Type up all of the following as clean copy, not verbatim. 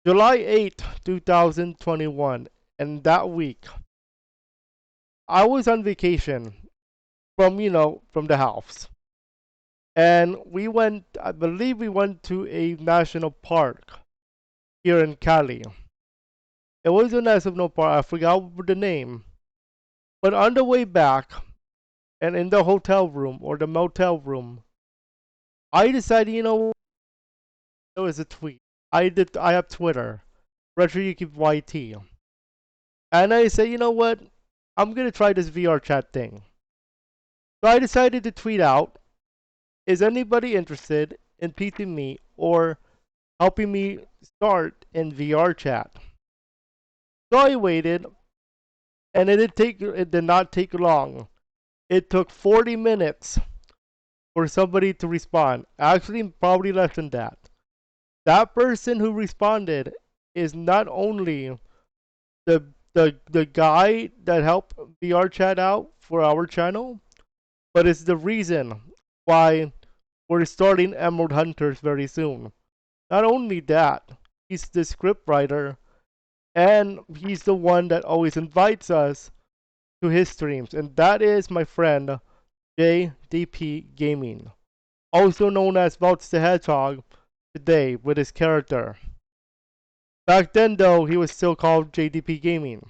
July 8th, 2021, and that week, I was on vacation from the house. And I believe we went to a national park here in Cali. It was a national park, I forgot the name. But on the way back, and in the hotel room or the motel room, I decided, there was a tweet. I have Twitter, RetroYuuki VRChat. And I said, you know what? I'm gonna try this VR chat thing. So I decided to tweet out, is anybody interested in teaching me or helping me start in VR chat? So I waited, and it did not take long. It took 40 minutes for somebody to respond. Actually, probably less than that. That person who responded is not only the guy that helped VR chat out for our channel, but it's the reason why we're starting Emerald Hunters very soon. Not only that, he's the script writer, and he's the one that always invites us to his streams, and that is my friend JayDPGaming, also known as Valts the Hedgehog today with his character. Back then, though, he was still called JayDPGaming.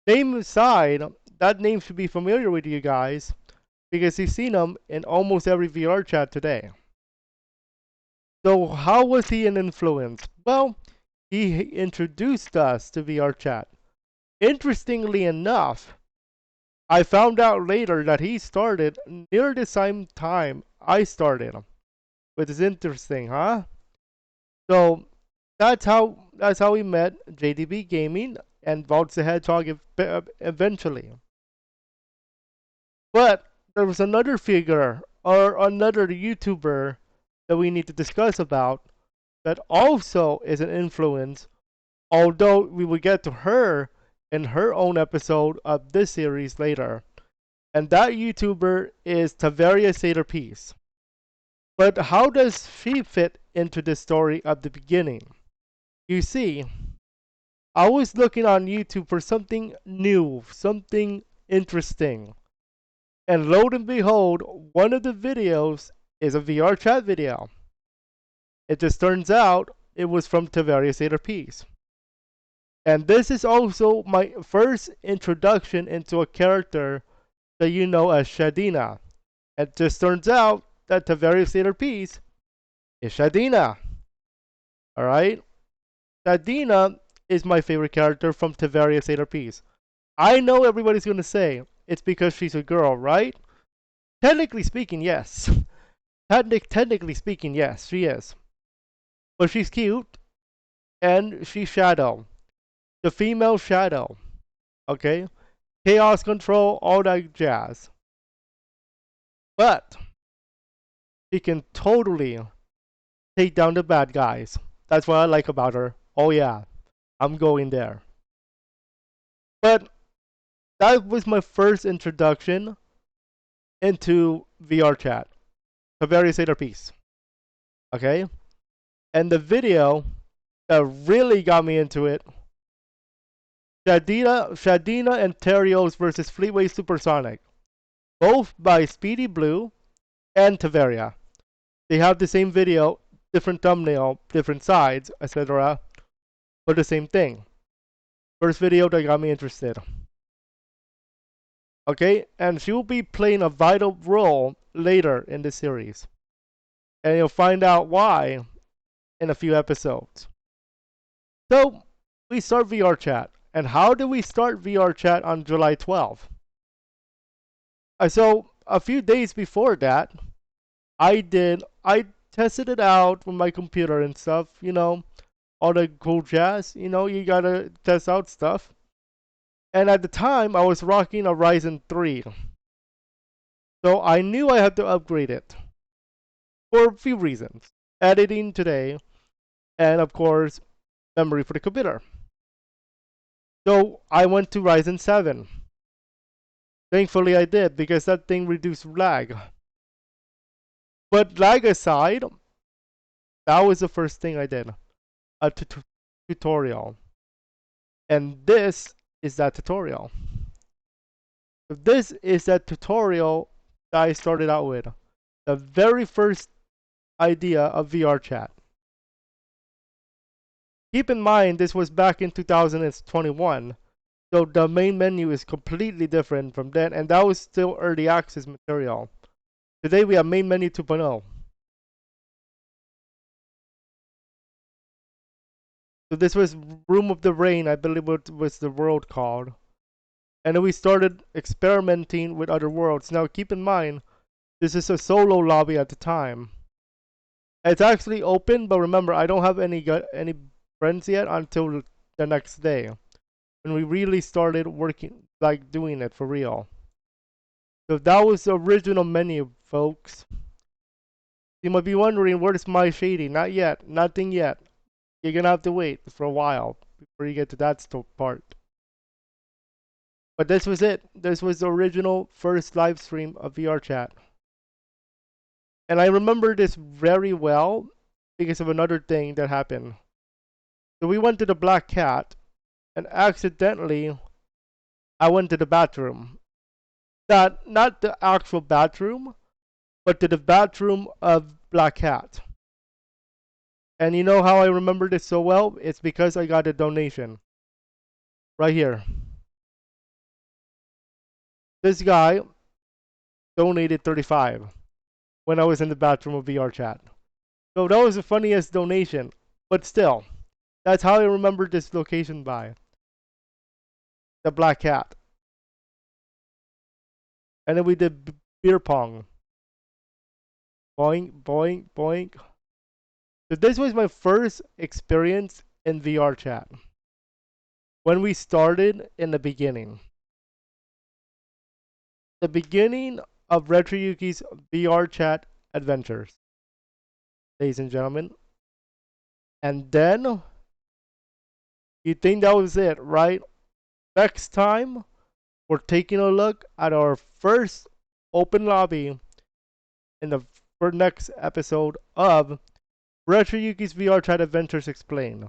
Name aside, that name should be familiar with you guys because you've seen him in almost every VR chat today. So, how was he an influence? Well, he introduced us to VR chat. Interestingly enough, I found out later that he started near the same time I started, which is interesting, huh? So that's how we met JayDPGaming and Valts the Hedgehog eventually. But there was another figure or another YouTuber that we need to discuss about that also is an influence, although we will get to her in her own episode of this series later. And that YouTuber is Taveria Satyr Peace. But how does she fit into the story of the beginning? You see, I was looking on YouTube for something new, something interesting. And lo and behold, one of the videos is a VR chat video. It just turns out it was from Taveria Satyr Peace. And this is also my first introduction into a character that you know as Shadina. It just turns out that Taveria Satyr Peace is Shadina. Alright? Shadina is my favorite character from Taveria Satyr Peace. I know everybody's gonna say it's because she's a girl, right? Technically speaking, yes. Technically speaking, yes, she is. But she's cute, and she's Shadow. The female Shadow. Okay? Chaos control, all that jazz. But she can totally take down the bad guys. That's what I like about her. Oh yeah, I'm going there. But that was my first introduction into VR chat. Taveria Satyr Peace. Okay? And the video that really got me into it, Shadina and Terios versus Fleetway Supersonic. Both by Speedy Blue and Taveria. They have the same video, different thumbnail, different sides, etc. But the same thing. First video that got me interested. Okay, and she will be playing a vital role later in the series. And you'll find out why in a few episodes. So, we start VR chat. And how did we start VR chat on July 12th? So, a few days before that, I tested it out with my computer and stuff, all the cool jazz, you gotta test out stuff. And at the time, I was rocking a Ryzen 3. So I knew I had to upgrade it for a few reasons. Editing today, and of course, memory for the computer. So I went to Ryzen 7. Thankfully I did, because that thing reduced lag. But lag aside, that was the first thing I did. tutorial. And this is that tutorial. So this is that tutorial that I started out with. The very first idea of VR chat. Keep in mind, this was back in 2021. So the main menu is completely different from then, and that was still early access material. Today we have main menu 2.0. So this was Room of the Rain, I believe it was the world called. And then we started experimenting with other worlds. Now keep in mind, this is a solo lobby at the time. It's actually open, but remember, I don't have any friends yet until the next day, when we really started working, like doing it for real. So that was the original menu, folks. You might be wondering, where's my shady? Not yet, nothing yet. You're gonna have to wait for a while before you get to that part. But this was it. This was the original first live stream of VR chat. And I remember this very well because of another thing that happened. So we went to the Black Cat, and accidentally I went to the bathroom. Not the actual bathroom, but to the bathroom of Black Cat. And you know how I remember this so well? It's because I got a donation. Right here. This guy donated 35 when I was in the bathroom of VR chat. So that was the funniest donation. But still, that's how I remember this location by. The Black Cat. And then we did beer pong. Boing, boing, boing. So this was my first experience in VR chat. When we started in the beginning. The beginning of RetroYuuki's VRChat Adventures. Ladies and gentlemen. And then, you think that was it, right? Next time, we're taking a look at our first open lobby in the next episode of RetroYuuki's VRChat Adventures Explained.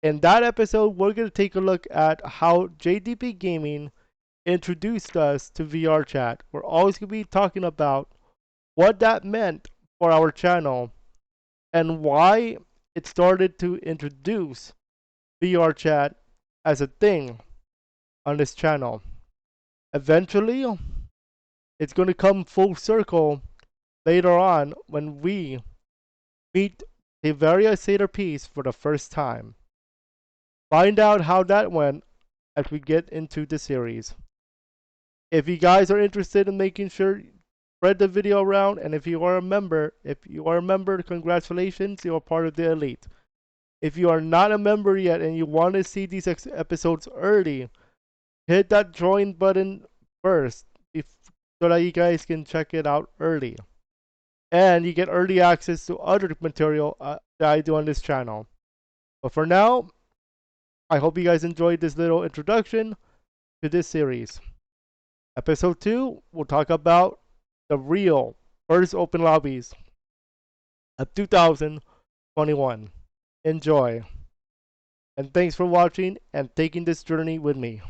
In that episode, we're going to take a look at how JayDPGaming introduced us to VR chat. We're always going to be talking about what that meant for our channel and why it started to introduce VR chat as a thing on this channel. Eventually, it's going to come full circle later on when we meet the various piece for the first time. Find out how that went as we get into the series. If you guys are interested in making sure, spread the video around, and if you are a member, congratulations, you are part of the elite. If you are not a member yet and you want to see these episodes early, hit that join button first so that you guys can check it out early. And you get early access to other material that I do on this channel. But for now, I hope you guys enjoyed this little introduction to this series. Episode 2, we'll talk about the real first open lobbies of 2021. Enjoy. And thanks for watching and taking this journey with me.